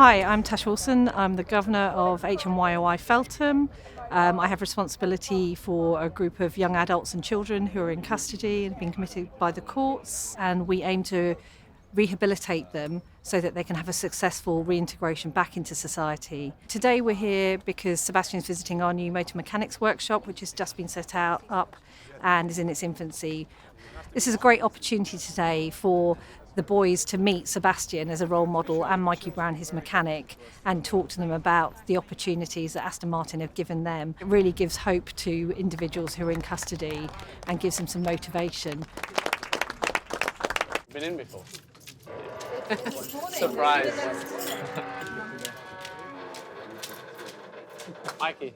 Hi, I'm Tash Wilson. I'm the Governor of HMYOI Feltham. I have responsibility for a group of young adults and children who are in custody and have been committed by the courts, and we aim to rehabilitate them so that they can have a successful reintegration back into society. Today we're here because Sebastian's visiting our new motor mechanics workshop, which has just been set up and is in its infancy. This is a great opportunity today for the boys to meet Sebastian as a role model and Mikey Brown, his mechanic, and talk to them about the opportunities that Aston Martin have given them. It really gives hope to individuals who are in custody and gives them some motivation. Been in before? Surprise. Mikey.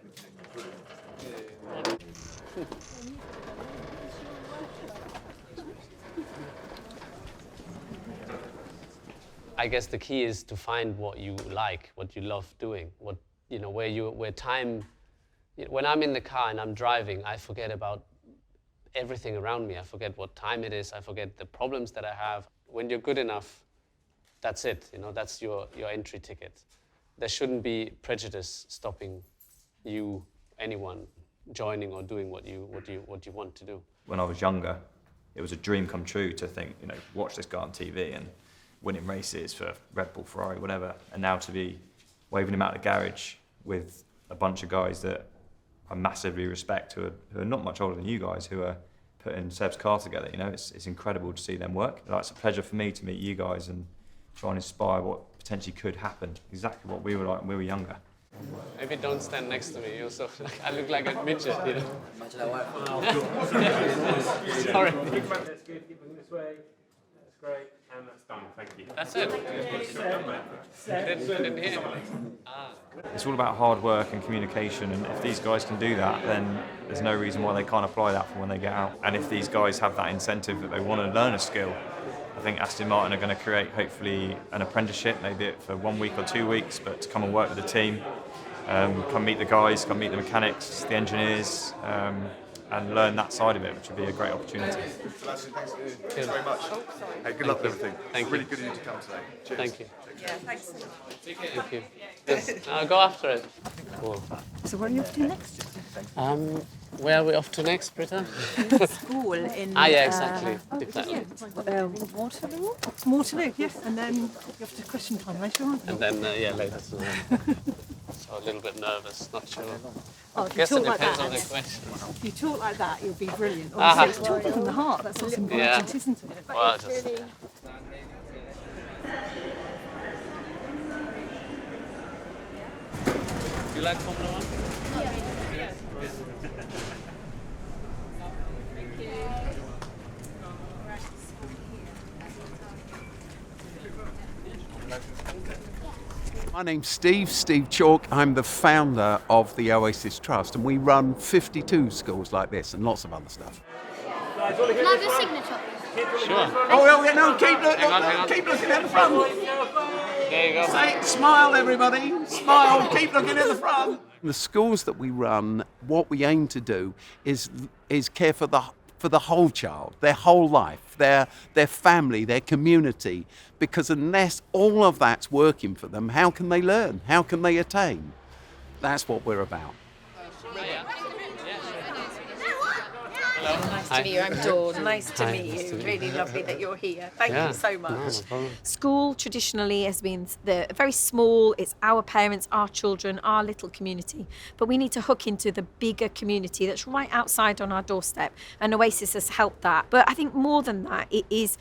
I guess the key is to find what you like, what you love doing, where time. When I'm in the car and I'm driving, I forget about everything around me. I forget what time it is. I forget the problems that I have. When you're good enough, that's it. That's your entry ticket. There shouldn't be prejudice stopping anyone, joining or doing what you want to do. When I was younger, it was a dream come true to think, watch this guy on TV and winning races for Red Bull, Ferrari, whatever. And now to be waving him out of the garage with a bunch of guys that I massively respect, who are not much older than you guys, who are putting Seb's car together. It's incredible to see them work. It's a pleasure for me to meet you guys and try and inspire what potentially could happen. Exactly what we were like when we were younger. Maybe don't stand next to me. I look like a midget. Sorry. That's good. Keep looking this way. That's great. And that's done. Thank you. That's it. Didn't hear. It's all about hard work and communication, and if these guys can do that, then there's no reason why they can't apply that for when they get out. And if these guys have that incentive that they want to learn a skill, I think Aston Martin are going to create hopefully an apprenticeship, maybe for 1 week or 2 weeks, but to come and work with the team, come meet the guys, come meet the mechanics, the engineers, and learn that side of it, which would be a great opportunity. Sebastian, thanks very much. Hey, good luck with everything. Thank you. Really good of you to come today. Cheers. Thank you. Yeah, thanks. Thank you. Yes, I'll go after it. Cool. So where are you off to next? Where are we off to next, Britta? School in... Yeah, exactly. Waterloo? Waterloo, yes. And then you're off to question time later on. And then, later. So a little bit nervous, not sure. Oh, I guess it like depends that, on the question. if you talk like that, you'll be brilliant. Obviously, it's talking from the heart. That's what's important, isn't it? Well, just... Do you like Formula 1? Yeah. My name's Steve Chalk. I'm the founder of the Oasis Trust, and we run 52 schools like this and lots of other stuff. Can I have your signature? Sure. Oh, no, keep looking, Hang on. keep looking at the front. There you go. Say, smile, everybody. Smile, keep looking at the front. The schools that we run, what we aim to do is care for the whole child, their whole life, their family, their community, because unless all of that's working for them, how can they learn? How can they attain? That's what we're about. Nice to meet you. I'm Dawn. Nice to meet you. Really lovely that you're here. Thank you so much. School traditionally has been very small. It's our parents, our children, our little community. But we need to hook into the bigger community that's right outside on our doorstep. And Oasis has helped that. But I think more than that, it is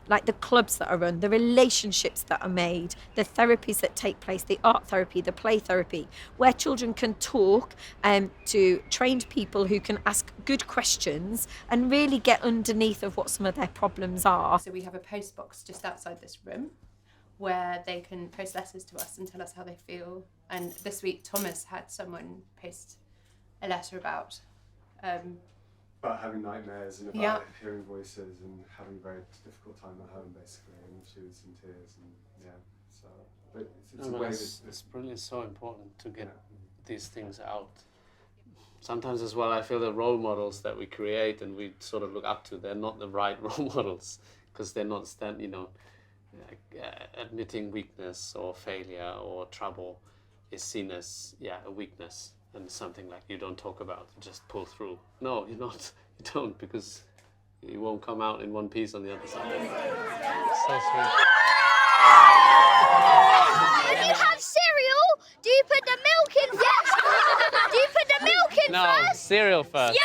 like the clubs that are run, the relationships that are made, the therapies that take place, the art therapy, the play therapy, where children can talk to trained people who can ask good questions and really get underneath of what some of their problems are. So we have a post box just outside this room where they can post letters to us and tell us how they feel. And this week Thomas had someone post a letter about having nightmares and about hearing voices and having a very difficult time at home, basically, and she was in tears, and so but it's a way it's brilliant. It's so important to get these things out. Sometimes as well, I feel the role models that we create and we sort of look up to, they're not the right role models because they're not admitting weakness or failure or trouble is seen as a weakness and something like you don't talk about, just pull through. No, you don't, because you won't come out in one piece on the other side. So sweet. When you have cereal, do you put the milk in first? Do you put the milk in No, first? cereal first. Yeah!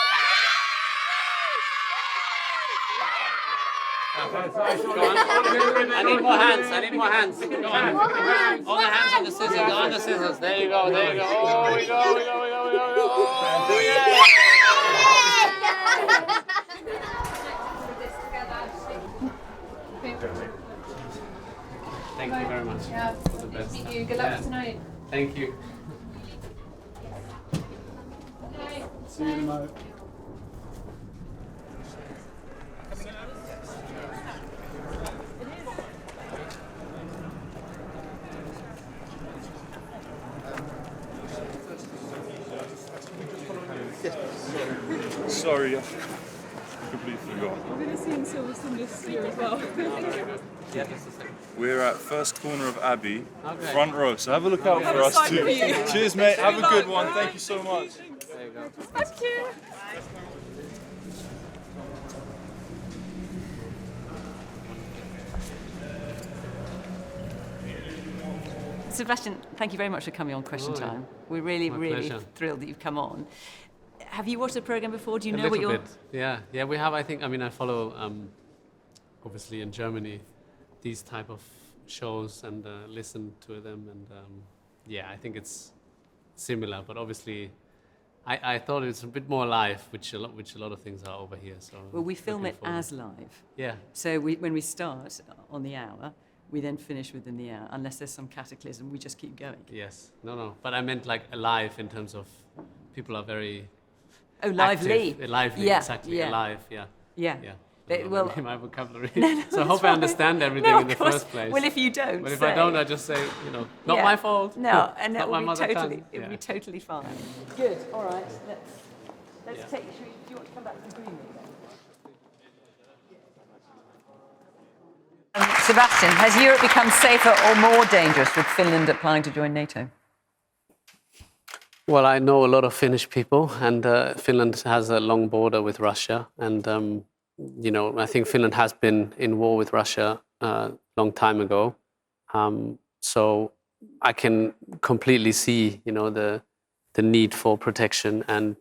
Go on. I need more hands. Go on. All the hands on the scissors. There you go. Oh, we go. Oh, yeah. Thank you very much. Yeah, All the best. meet you. Good luck tonight. Thank you. See you tonight. Sorry, I completely forgot. We're going to sing Silverstone this year as well. Yeah, just a second. We're at first corner of Abbey, Okay. front row, so have a look out for us too. Cheers, mate. Have a good one. Thank you so much. There you go. Thank you. Sebastian, thank you very much for coming on Question Time. We're really, really thrilled that you've come on. Have you watched the programme before? Do you know what you're... A little bit, yeah. We have, I follow, obviously in Germany, these type of shows and listen to them. And I think it's similar. But obviously, I thought it's a bit more live, which a lot of things are over here. So well, we film it as live. Yeah. So when we start on the hour, we then finish within the hour. Unless there's some cataclysm, we just keep going. Yes. No. But I meant like alive in terms of people are very... Oh, lively. Active. Lively, yeah, exactly. Yeah. Alive, yeah. Well, my vocabulary. So I hope I understand everything in the first place. Well, if you don't, but if I don't, I just say, not my fault. No, and not my mother tongue. It would be totally fine. Good. All right. Let's take. Do you want to come back to the green room then? Sebastian, has Europe become safer or more dangerous with Finland applying to join NATO? Well, I know a lot of Finnish people, and Finland has a long border with Russia, and I think Finland has been in war with Russia a long time ago. So I can completely see, the need for protection, and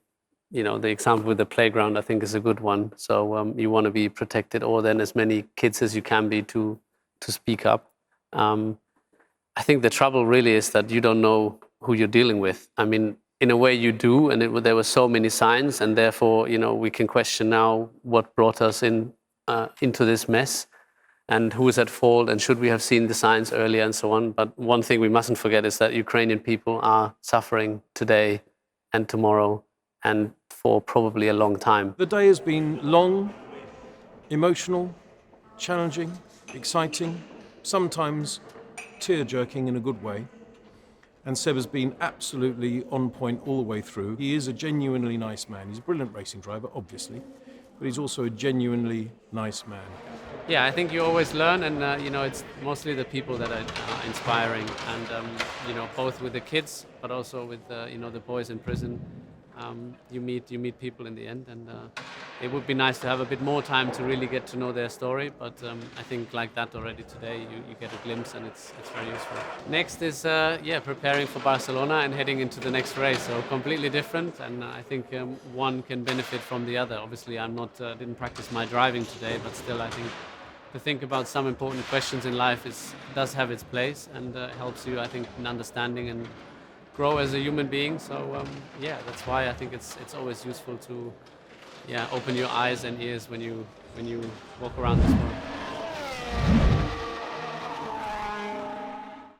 the example with the playground I think is a good one. So you want to be protected, or then as many kids as you can be to speak up. I think the trouble really is that you don't know who you're dealing with. I mean, in a way you do, and there were so many signs, and therefore, we can question now what brought us into this mess, and who is at fault, and should we have seen the signs earlier, and so on. But one thing we mustn't forget is that Ukrainian people are suffering today and tomorrow, and for probably a long time. The day has been long, emotional, challenging, exciting, sometimes tear-jerking in a good way. And Seb has been absolutely on point all the way through. He is a genuinely nice man. He's a brilliant racing driver, obviously, but he's also a genuinely nice man. Yeah, I think you always learn, and it's mostly the people that are inspiring, and both with the kids, but also with the boys in prison. You meet people in the end, and it would be nice to have a bit more time to really get to know their story. But I think like that already today, you get a glimpse, and it's very useful. Next is preparing for Barcelona and heading into the next race. So completely different, and I think one can benefit from the other. Obviously, I'm not didn't practice my driving today, but still, I think to think about some important questions in life does have its place, and helps you, I think, in understanding and grow as a human being. So that's why I think it's always useful to open your eyes and ears when you walk around this world.